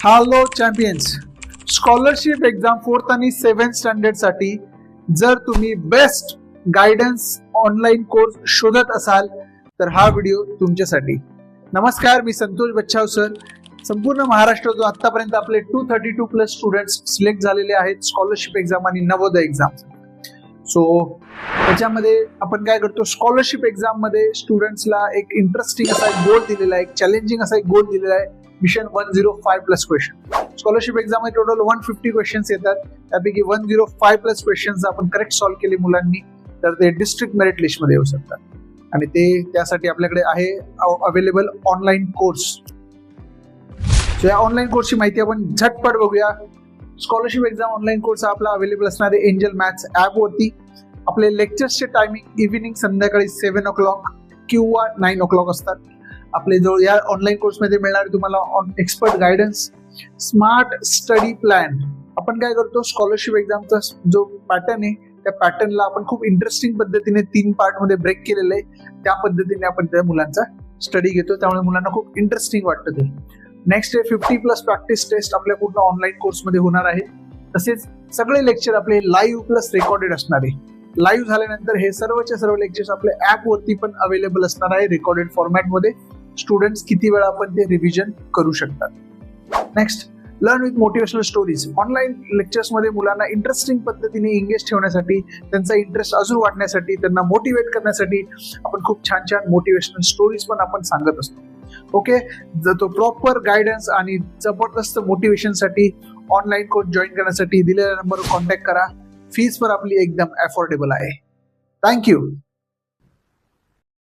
Hello champions, scholarship exam 4th आणि 7th standard साठी जर तुम्ही बेस्ट गायडन्स ऑनलाईन कोर्स शोधत असाल तर हा व्हिडिओ तुमच्यासाठी. नमस्कार, मी संतोष बच्छाव सर. संपूर्ण महाराष्ट्रातून आतापर्यंत आपले 232+ स्टुडंट्स सिलेक्ट झालेले आहेत स्कॉलरशिप एक्झाम आणि नवोदय एक्झाम. सो त्याच्यामध्ये आपण काय करतो, स्कॉलरशिप एक्झाम मध्ये स्टुडंट्सला एक इंटरेस्टिंग असा एक गोल दिलेला आहे, एक चॅलेंजिंग असा एक गोल दिलेला आहे, मिशन 105+ क्वेश्चन. स्कॉलरशिप एक्झाम मध्ये टोटल 150 क्वेश्चन्स येतात. त्यापैकी 105+ क्वेश्चन्स आपण करेक्ट सॉल्व्ह केले मुलांनी तर ते डिस्ट्रिक्ट मेरिट लिस्ट मध्ये येऊ शकतात. आणि ते त्यासाठी आपल्याकडे आहे अवेलेबल ऑनलाईन कोर्स. या ऑनलाईन कोर्सची माहिती आपण झटपट बघूया. स्कॉलरशिप एक्झाम ऑनलाईन कोर्स आपला अवेलेबल असणार आहे एंजल मॅथ्स ऍप वरती. आपले लेक्चर्सचे टायमिंग इव्हिनिंग संध्याकाळी 7 o'clock किंवा 9 o'clock असतात. आपले जवळ या ऑनलाईन कोर्समध्ये मिळणार तुम्हाला expert guidance, smart study plan. आपण काय करतो, स्कॉलरशिप एक्झामचा जो पॅटर्न आहे त्या पॅटर्नला आपण खूप इंटरेस्टिंग पद्धतीने 3 पार्ट मध्ये ब्रेक केलेलं आहे. त्या पद्धतीने आपण त्या मुलांचा स्टडी घेतो, त्यामुळे मुलांना खूप इंटरेस्टिंग वाटतं ते. नेक्स्ट आहे 50+ प्रॅक्टिस टेस्ट आपल्या पूर्ण ऑनलाईन कोर्समध्ये होणार आहे. तसेच सगळे लेक्चर आपले लाईव्ह प्लस रेकॉर्डेड असणार आहे. लाईव्ह झाल्यानंतर हे सर्वचे सर्व लेक्चर्स आपल्या ऍप वरती पण अवेलेबल असणार आहे रेकॉर्डेड फॉर्मॅटमध्ये. स्टुडंट्स किती वेळा आपण ते रिव्हिजन करू शकतात. Next, learn with motivational stories. Online lectures मध्ये मुलांना इंटरेस्टिंग पद्धतीने इंगेज ठेवण्यासाठी, त्यांचा इंटरेस्ट अजून वाढण्यासाठी, त्यांना मोटिवेट करण्यासाठी आपण खूप छान छान मोटिवेशनल स्टोरीज पण आपण सांगत असतो. ओके, जर तो प्रॉपर गायडन्स आणि जबरदस्त मोटिवेशन साठी ऑनलाईन कोर्स जॉईन करण्यासाठी दिलेल्या नंबरवर कॉन्टॅक्ट करा. फीस पण आपली एकदम अफोर्डेबल आहे. थँक्यू.